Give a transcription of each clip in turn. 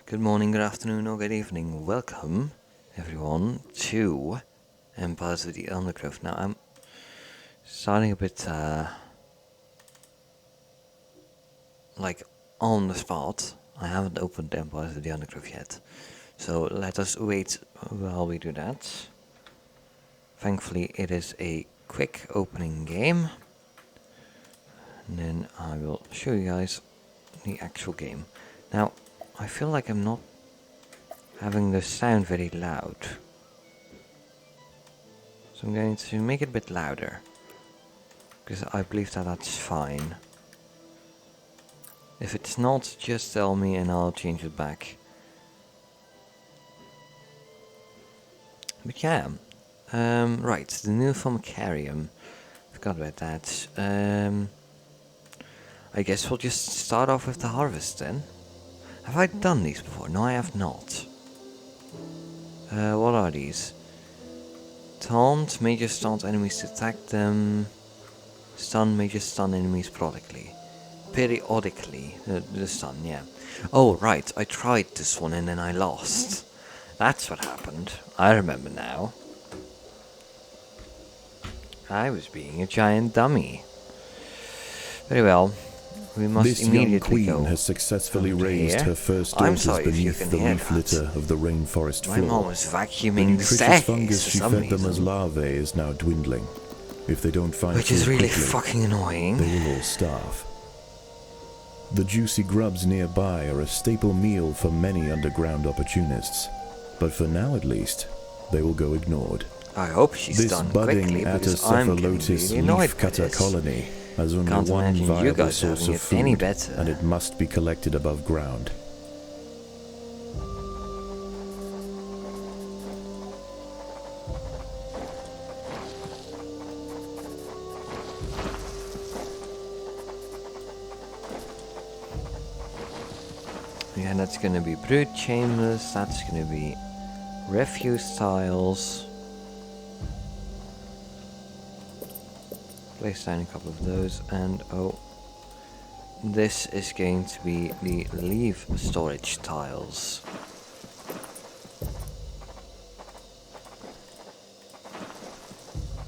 Good morning, good afternoon, or good evening. Welcome, everyone, to Empires of the Undergrowth. Now, I'm starting a bit, like, on the spot. I haven't opened Empires of the Undergrowth yet. So, let us wait while we do that. Thankfully, it is a quick opening game. And then I will show you guys the actual game. Now, I feel like I'm not having the sound very loud. So I'm going to make it a bit louder. Because I believe that that's fine. If it's not, just tell me and I'll change it back. But yeah. Right, the new Formicarium. Forgot about that. I guess we'll just start off with the harvest then. Have I done these before? No, I have not. What are these? Taunt, major stunt enemies to attack them. Stun, major stun enemies periodically. The stun, yeah. Oh, right, I tried this one and then I lost. That's what happened. I remember now. I was being a giant dummy. Very well. We must This immediately young go. queen has successfully over raised here. her first I'm daughters sorry if you beneath can the hear leaf that. litter of the rainforest My mom floor. was The vacuuming the nutritious staircase fungus for she some fed them as reason. larvae is now dwindling. If they don't find Which is food really quickly, fucking annoying. they will all starve. The juicy grubs nearby are a staple meal for many underground opportunists, but for now at least, they will go ignored. I hope she's This done budding quickly because I'm getting Atacephalotus really annoyed by leafcutter this. colony has only Can't one imagine you viable guys source having of it any food, better. and it must be collected above ground. Yeah, that's gonna be brood chambers, that's gonna be refuse tiles. Place down a couple of those, and oh, this is going to be the leaf storage tiles.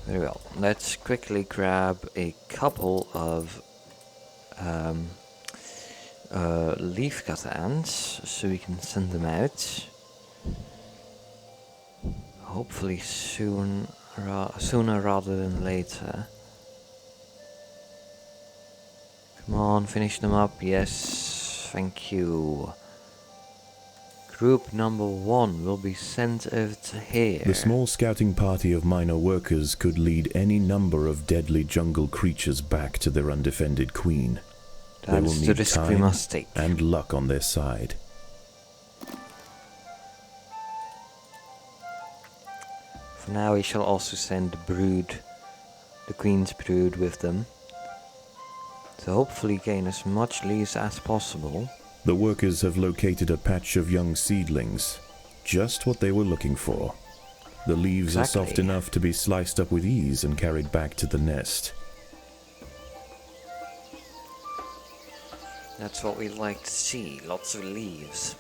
Very well, let's quickly grab a couple of leaf cutter ants so we can send them out. Hopefully sooner rather than later. Come on, finish them up. Yes, thank you. Group number 1 will be sent over to here. The small scouting party of minor workers could lead any number of deadly jungle creatures back to their undefended queen. They will That's the need risk we time must take. and luck on their side. For now, we shall also send the queen's brood with them. To hopefully gain as much leaves as possible. The workers have located a patch of young seedlings, just what they were looking for. The leaves are soft Exactly. enough to be sliced up with ease and carried back to the nest. That's what we like to see, lots of leaves.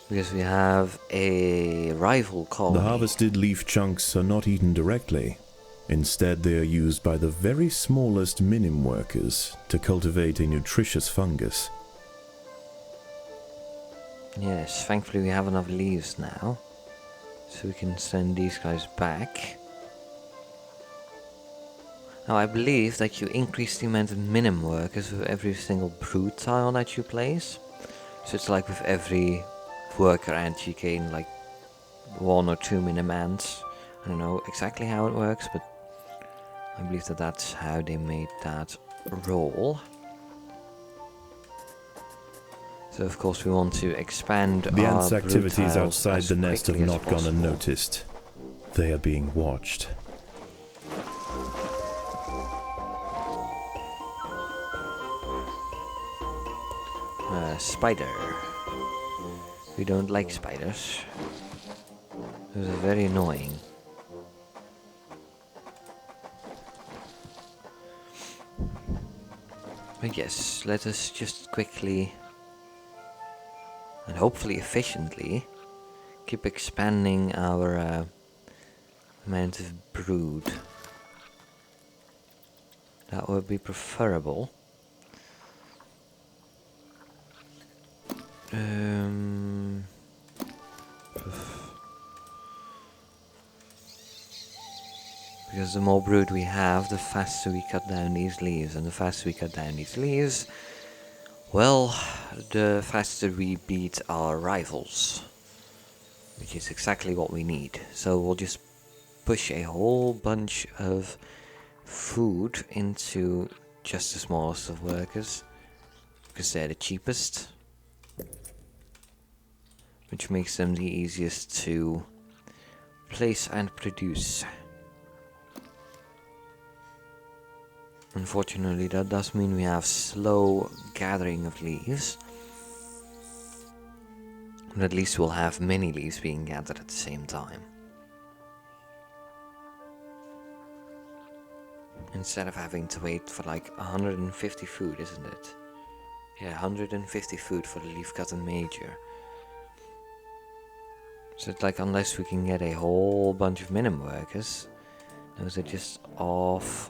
Because we have a rival colony. The harvested leaf chunks are not eaten directly. Instead, they are used by the very smallest minim workers to cultivate a nutritious fungus. Yes, thankfully we have enough leaves now. So we can send these guys back. Now I believe that you increase the amount of minim workers with every single brood tile that you place. So it's like with every worker ant you gain like 1 or 2 minim ants. I don't know exactly how it works, but I believe that that's how they made that roll. So of course we want to expand The our ants' brood activities tiles outside as the nest have quickly as not gone possible. unnoticed. They are being watched. Spider. We don't like spiders. Those are very annoying. But yes, let us just quickly and hopefully efficiently keep expanding our amount of brood. That would be preferable. Because the more brood we have, the faster we cut down these leaves, and the faster we cut down these leaves, well, the faster we beat our rivals, which is exactly what we need. So we'll just push a whole bunch of food into just the smallest of workers, because they're the cheapest, which makes them the easiest to place and produce. Unfortunately, that does mean we have slow gathering of leaves. But at least we'll have many leaves being gathered at the same time. Instead of having to wait for like 150 food, isn't it? Yeah, 150 food for the leaf cutter major. So it's like, unless we can get a whole bunch of minimum workers, those are just off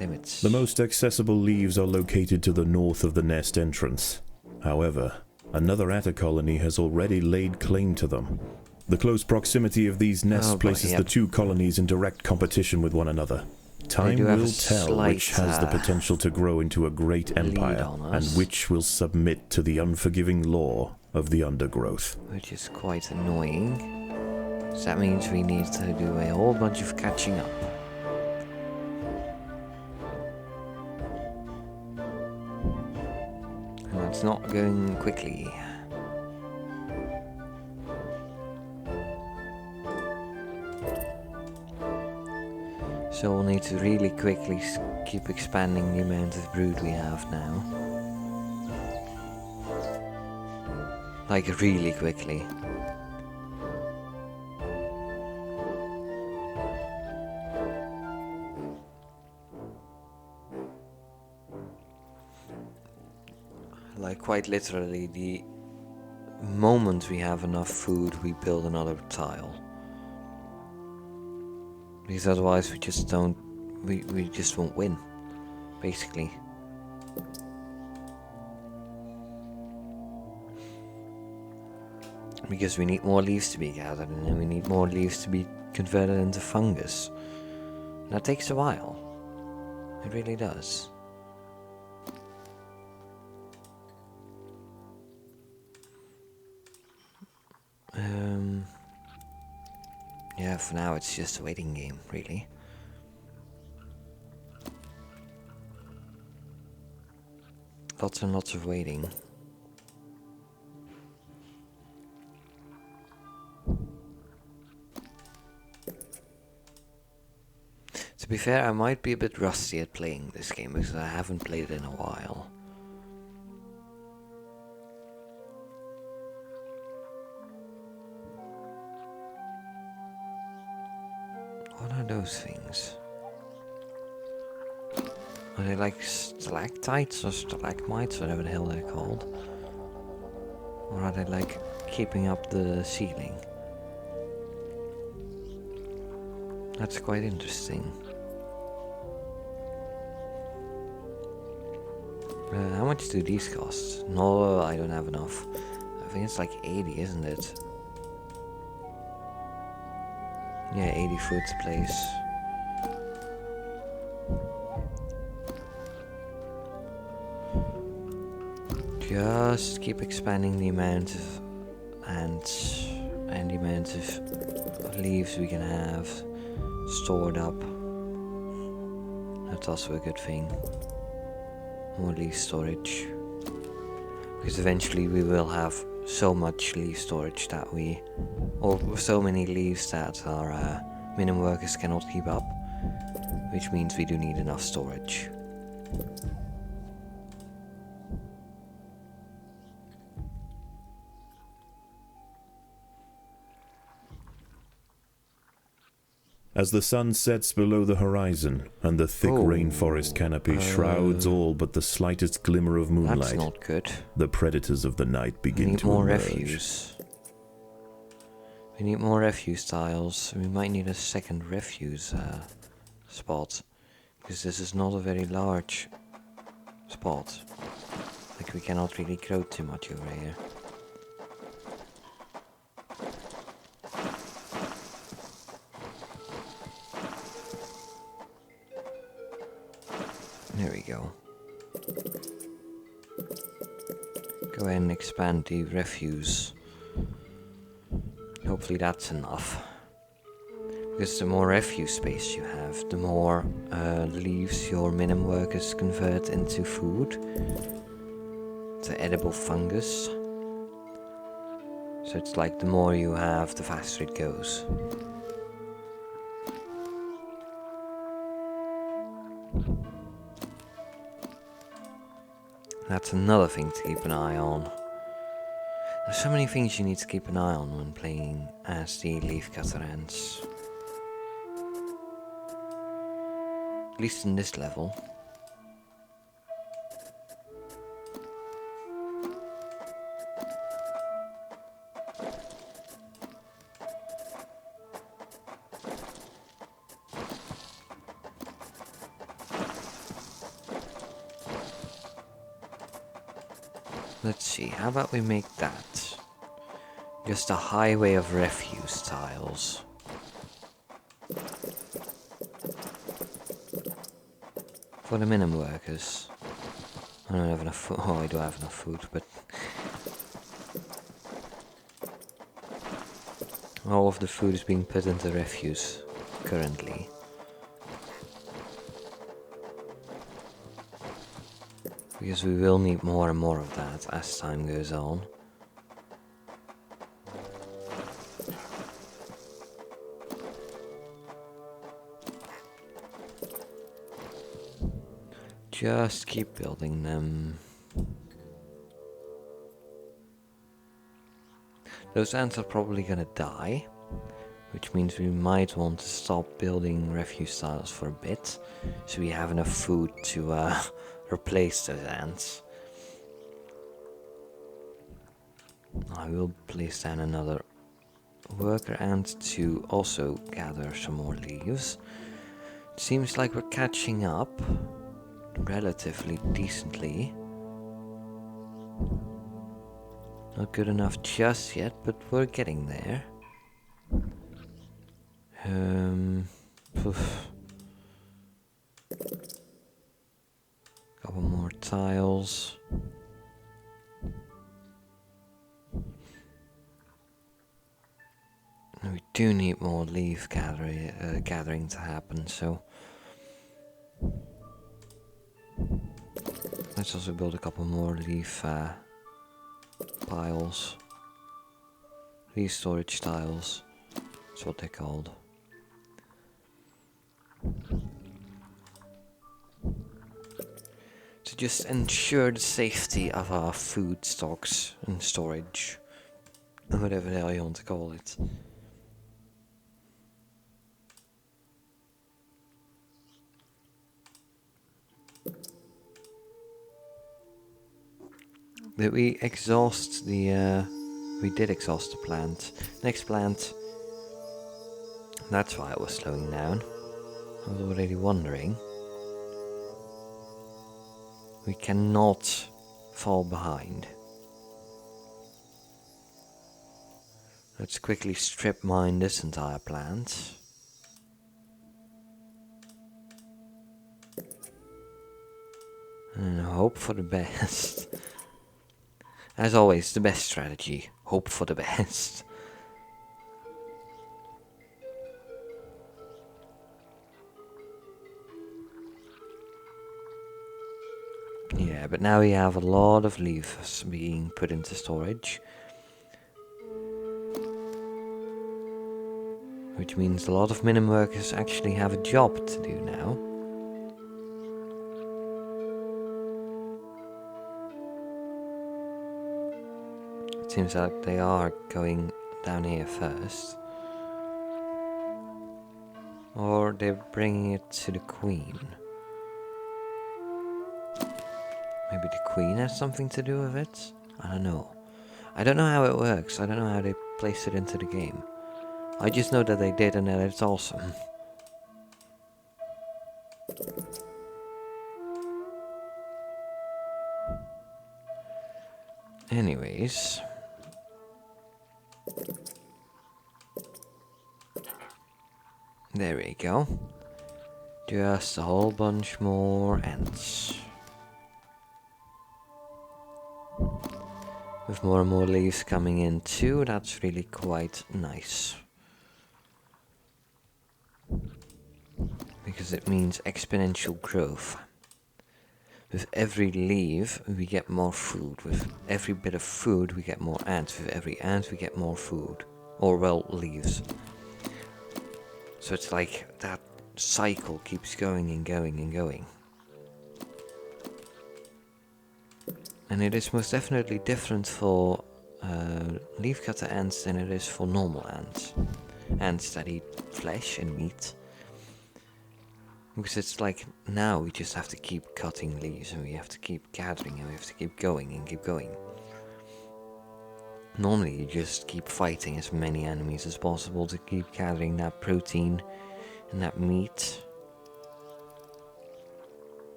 limits. The most accessible leaves are located to the north of the nest entrance. However, another atta colony has already laid claim to them. The close proximity of these nests places the two colonies in direct competition with one another. Time will tell which has the potential to grow into a great empire, and which will submit to the unforgiving law of the Undergrowth. Which is quite annoying. So that means we need to do a whole bunch of catching up. And that's not going quickly. So we'll need to really quickly keep expanding the amount of brood we have now. Like, really quickly. Like, quite literally, the moment we have enough food, we build another tile. Because otherwise we just don't, we just won't win, basically. Because we need more leaves to be gathered, and then we need more leaves to be converted into fungus. That takes a while. It really does. Yeah, for now it's just a waiting game, really. Lots and lots of waiting. To be fair, I might be a bit rusty at playing this game because I haven't played it in a while. What are those things? Are they like stalactites or stalagmites, whatever the hell they're called? Or are they like keeping up the ceiling? That's quite interesting. How much do these cost? No, I don't have enough. I think it's like 80, isn't it? Yeah, 80 food to place. Just keep expanding the amount of ants and the amount of leaves we can have stored up. That's also a good thing. More leaf storage. Because eventually we will have so much leaf storage that or so many leaves that our minimum workers cannot keep up. Which means we do need enough storage. As the sun sets below the horizon and the thick rainforest canopy shrouds all but the slightest glimmer of moonlight, that's not good. the predators of the night begin to more emerge. Refuse. We need more refuse tiles. We might need a second refuse spot, because this is not a very large spot. Like, we cannot really grow too much over here. There we go. Go ahead and expand the refuse. Hopefully that's enough. Because the more refuse space you have, the more leaves your minimum workers convert into food. To edible fungus. So it's like the more you have, the faster it goes. That's another thing to keep an eye on. There's so many things you need to keep an eye on when playing as the leafcutter ants. At least in this level. Let's see, how about we make that just a highway of refuse tiles. For the minimum workers. I don't have enough food. Oh, I do have enough food, but all of the food is being put into refuse currently. Because we will need more and more of that as time goes on. Just keep building them. Those ants are probably gonna die, which means we might want to stop building refuse tiles for a bit, so we have enough food to replace those ants. I will place down another worker ant to also gather some more leaves. It seems like we're catching up relatively decently. Not good enough just yet, but we're getting there. Couple more tiles. We do need more leaf gathering to happen, so let's also build a couple more leaf piles. Leaf storage tiles. That's what they're called. To just ensure the safety of our food stocks and storage. Or whatever the hell you want to call it. Did we exhaust the, we did exhaust the plant. Next plant. That's why I was slowing down. I was already wondering. We cannot fall behind. Let's quickly strip mine this entire plant. And hope for the best. As always, the best strategy. Hope for the best. Yeah, but now we have a lot of leaves being put into storage. Which means a lot of minimum workers actually have a job to do now. It seems like they are going down here first. Or they're bringing it to the queen. Maybe the queen has something to do with it? I don't know. I don't know how it works. I don't know how they place it into the game. I just know that they did and that it's awesome. Anyways. There we go. Just a whole bunch more ants. With more and more leaves coming in too, that's really quite nice. Because it means exponential growth. With every leaf, we get more food. With every bit of food, we get more ants. With every ant, we get more food. Or, well, leaves. So it's like that cycle keeps going and going and going. And it is most definitely different for leafcutter ants than it is for normal ants. Ants that eat flesh and meat. Because it's like now we just have to keep cutting leaves and we have to keep gathering and we have to keep going and keep going. Normally you just keep fighting as many enemies as possible to keep gathering that protein and that meat.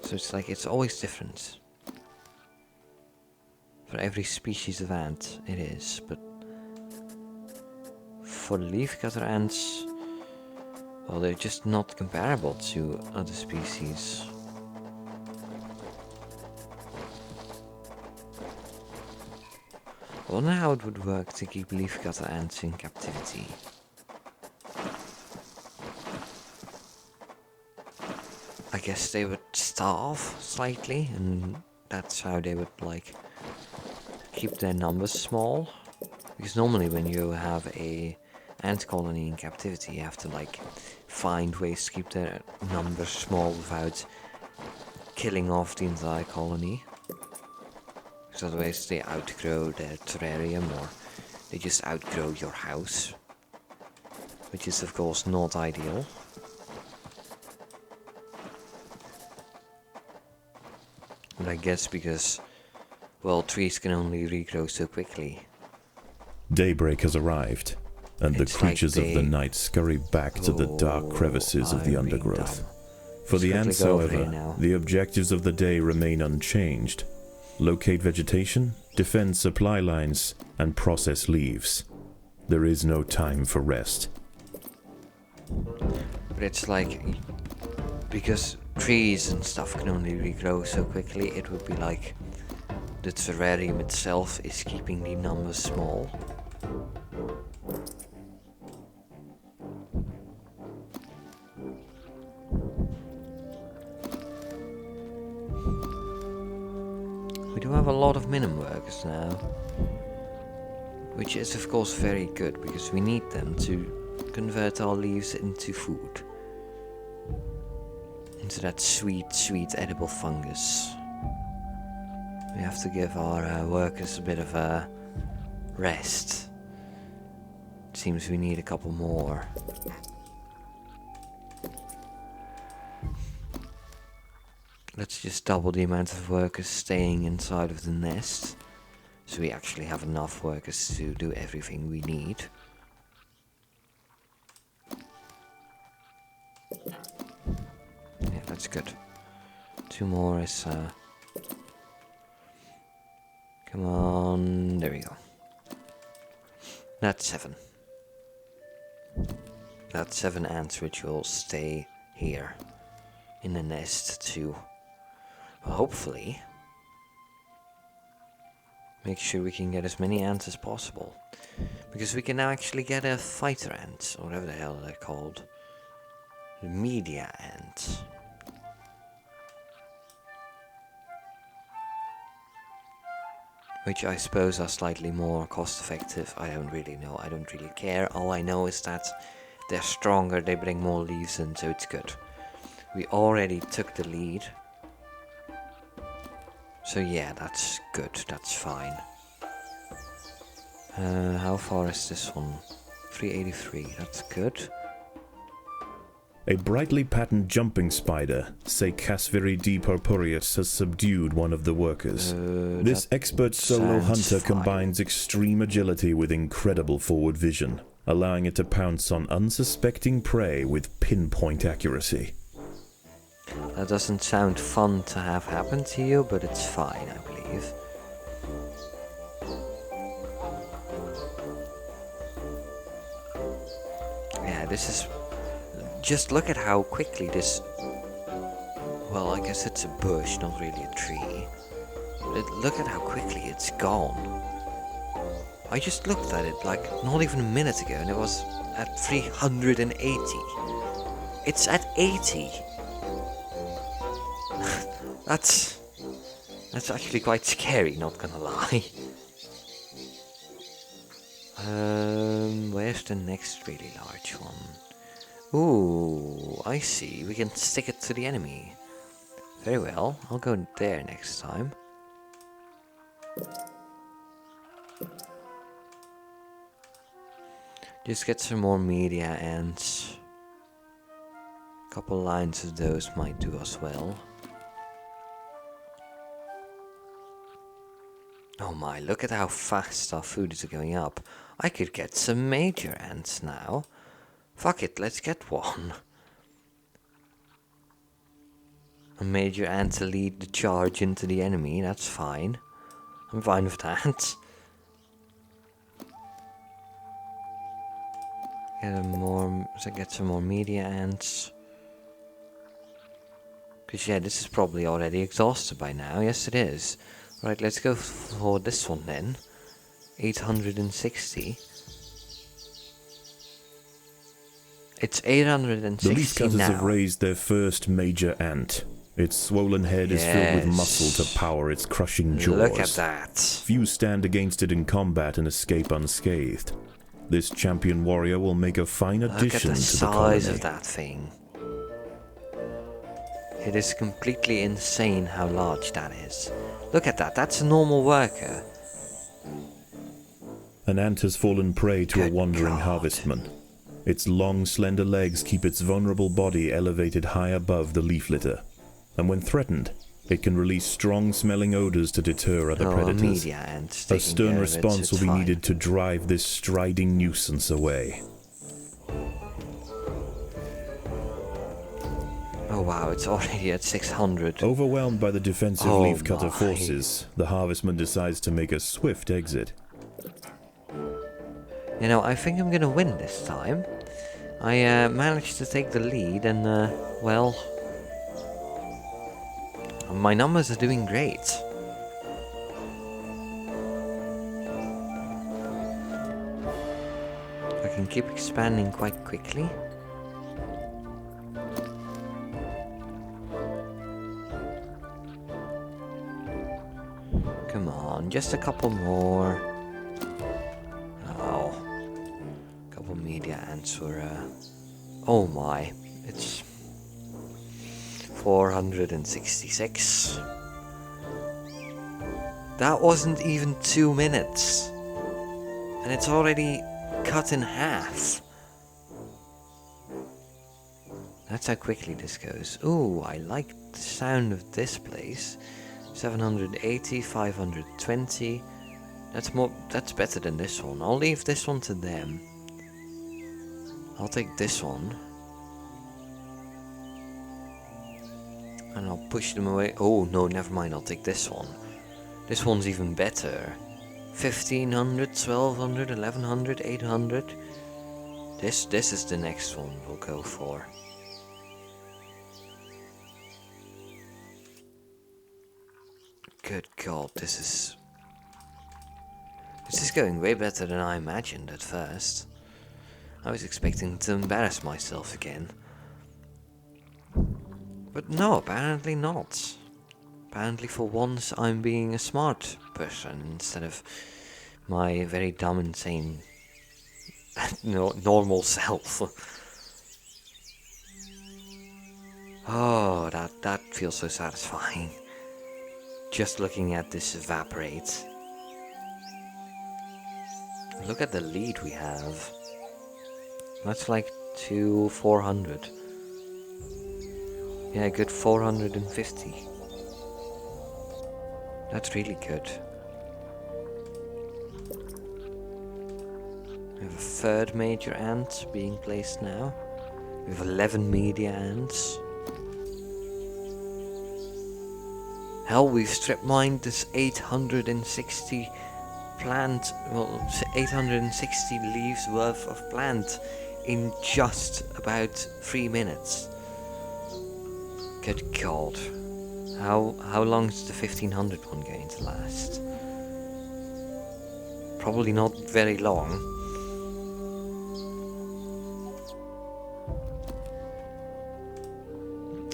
So it's like it's always different. For every species of ant it is, but for leafcutter ants, well, they're just not comparable to other species. I wonder how it would work to keep leafcutter ants in captivity. I guess they would starve slightly, and that's how they would, like, keep their numbers small. Because normally when you have a ant colony in captivity, you have to, like, find ways to keep their numbers small without killing off the entire colony. Because otherwise they outgrow their terrarium, or they just outgrow your house. Which is of course not ideal. But I guess because, well, trees can only regrow so quickly. Daybreak has arrived, and the creatures of the night scurry back to the dark crevices of the undergrowth. For the ants, however, the objectives of the day remain unchanged. Locate vegetation, defend supply lines, and process leaves. There is no time for rest. But it's like, because trees and stuff can only regrow so quickly, it would be like the terrarium itself is keeping the numbers small. We do have a lot of minimum workers now, which is of course very good because we need them to convert our leaves into food, into that sweet, sweet edible fungus. We have to give our workers a bit of a rest. It seems we need a couple more. Let's just double the amount of workers staying inside of the nest, so we actually have enough workers to do everything we need. Yeah, that's good. 2 more is, come on, there we go. That's 7. That's 7 ants which will stay here in the nest to hopefully make sure we can get as many ants as possible. Because we can now actually get a fighter ant, or whatever the hell they're called. The media ant. Which I suppose are slightly more cost effective. I don't really know, I don't really care. All I know is that they're stronger, they bring more leaves in, so it's good. We already took the lead. So yeah, that's good, that's fine. How far is this one? 383, that's good. A brightly patterned jumping spider, Casviri purpureus, has subdued one of the workers. This expert solo hunter combines extreme agility with incredible forward vision, allowing it to pounce on unsuspecting prey with pinpoint accuracy. That doesn't sound fun to have happen to you, but it's fine, I believe. Yeah, this is... Just look at how quickly this... Well, I guess it's a bush, not really a tree. Look at how quickly it's gone. I just looked at it like not even a minute ago and it was at 380. It's at 80. That's actually quite scary, not gonna lie. Where's the next really large one? Ooh, I see. We can stick it to the enemy. Very well, I'll go there next time. Just get some more media ants. A couple lines of those might do us well. Oh my, look at how fast our food is going up. I could get some major ants now. Fuck it, let's get one. A major ant to lead the charge into the enemy, that's fine. I'm fine with that. Get some more media ants. Because yeah, this is probably already exhausted by now. Yes, it is. Right, let's go for this one then. 860. It's 860 The leaf cutters now. have raised their first major ant. Its swollen head is filled with muscle to power its crushing jaws. Look at that. Few stand against it in combat and escape unscathed. This champion warrior will make a fine addition to the colony. Look at the size of that thing. It is completely insane how large that is. Look at that, that's a normal worker. An ant has fallen prey to a wandering harvestman. Its long, slender legs keep its vulnerable body elevated high above the leaf litter. And when threatened, it can release strong-smelling odors to deter other predators. A stern response will be needed to drive this striding nuisance away. Oh wow, it's already at 600. Overwhelmed by the defensive leafcutter forces, the harvestman decides to make a swift exit. You know, I think I'm gonna win this time. I managed to take the lead and, well... My numbers are doing great. I can keep expanding quite quickly. Come on, just a couple more. Oh. A couple media ants were, oh my, it's 466. That wasn't even 2 minutes. And it's already cut in half. That's how quickly this goes. Ooh, I like the sound of this place. 780, 520. That's better than this one. I'll leave this one to them. I'll take this one. And I'll push them away. Oh, no, never mind. I'll take this one. This one's even better. 1500, 1200, 1100, 800. This is the next one we'll go for. Good God, this is going way better than I imagined at first. I was expecting to embarrass myself again. But no, apparently not. Apparently for once I'm being a smart person instead of my very dumb, insane, normal self. Oh, that feels so satisfying. Just looking at this evaporate. Look at the lead we have. That's like 400. Yeah, good 450. That's really good. We have a third major ant being placed now. We have 11 media ants. Hell, we've strip mined this 860 plant, well, 860 leaves worth of plant in just about 3 minutes. Good God. How long is the 1500 one going to last? Probably not very long.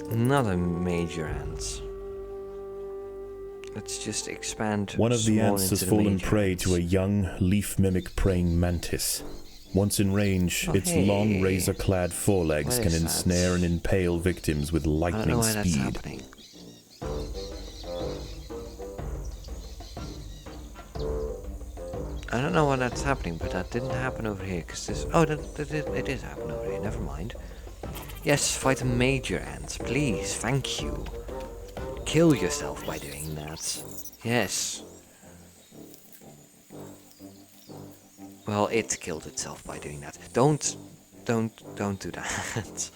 Another major ant. Let's just expand. One of the ants has fallen prey ants. to a young, leaf mimic praying mantis. Once in range, its long razor-clad forelegs can ensnare and impale victims with lightning speed. I don't know why that's happening, but that didn't happen over here, because this... Oh, it is happening over here, never mind. Yes, fight a major ant, please, thank you. Kill yourself by doing that. Yes. Well, it killed itself by doing that. Don't do that.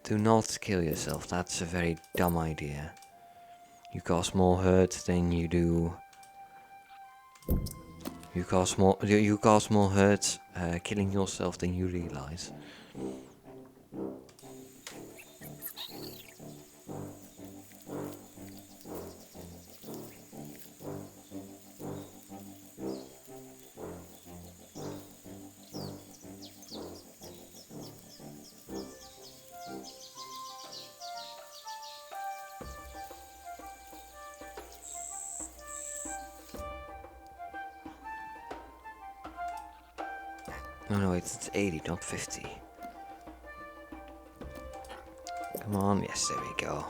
Do not kill yourself, that's a very dumb idea. You cause more hurt than you do. You cause more hurt killing yourself than you realize. No, it's 80, not 50. Come on, yes, there we go.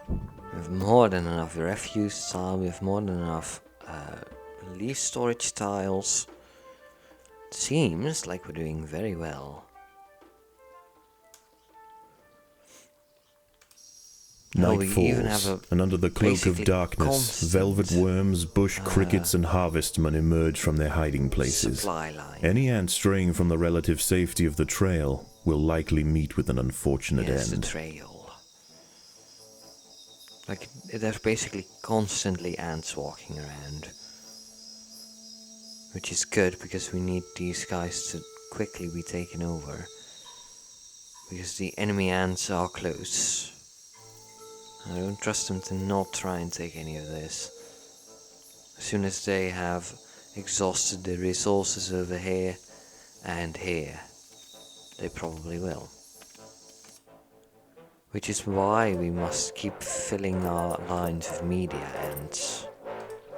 We have more than enough refuse tile, we have more than enough leaf storage tiles. It seems like we're doing very well. Night falls, and under the cloak of darkness, velvet worms, bush crickets, and harvestmen emerge from their hiding places. Any ant straying from the relative safety of the trail will likely meet with an unfortunate end. The trail. Like, there's basically constantly ants walking around. Which is good, because we need these guys to quickly be taken over. Because the enemy ants are close. I don't trust them to not try and take any of this. As soon as they have exhausted the resources over here and here, they probably will. Which is why we must keep filling our lines with media ants.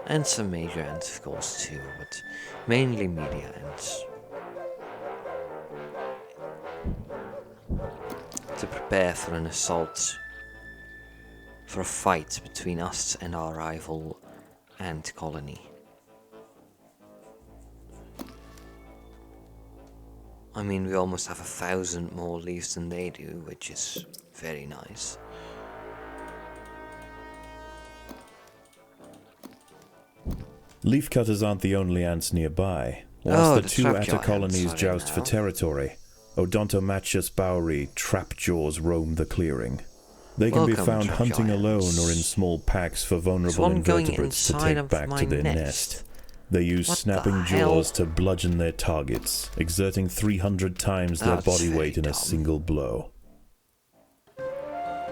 And some major ants, of course, too, but mainly media ants. To prepare for an assault. For a fight between us and our rival ant colony. I mean, we almost have 1,000 more leaves than they do, which is very nice. Leafcutters aren't the only ants nearby. Whilst the two atta colonies joust for territory, Odontomachus bowery trapjaws roam the clearing. They can be found hunting alone or in small packs for vulnerable invertebrates to take back to their nest. They use snapping jaws to bludgeon their targets, exerting 300 times their body weight in a single blow.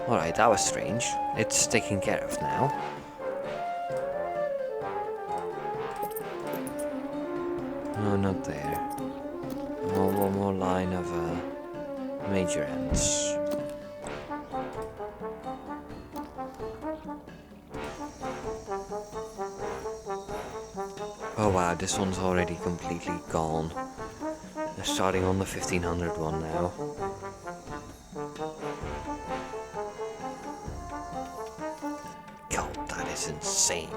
Alright, that was strange. It's taken care of now. No, not there. One more line of major ants. Oh wow, this one's already completely gone. They're starting on the 1500 one now. God, that is insane.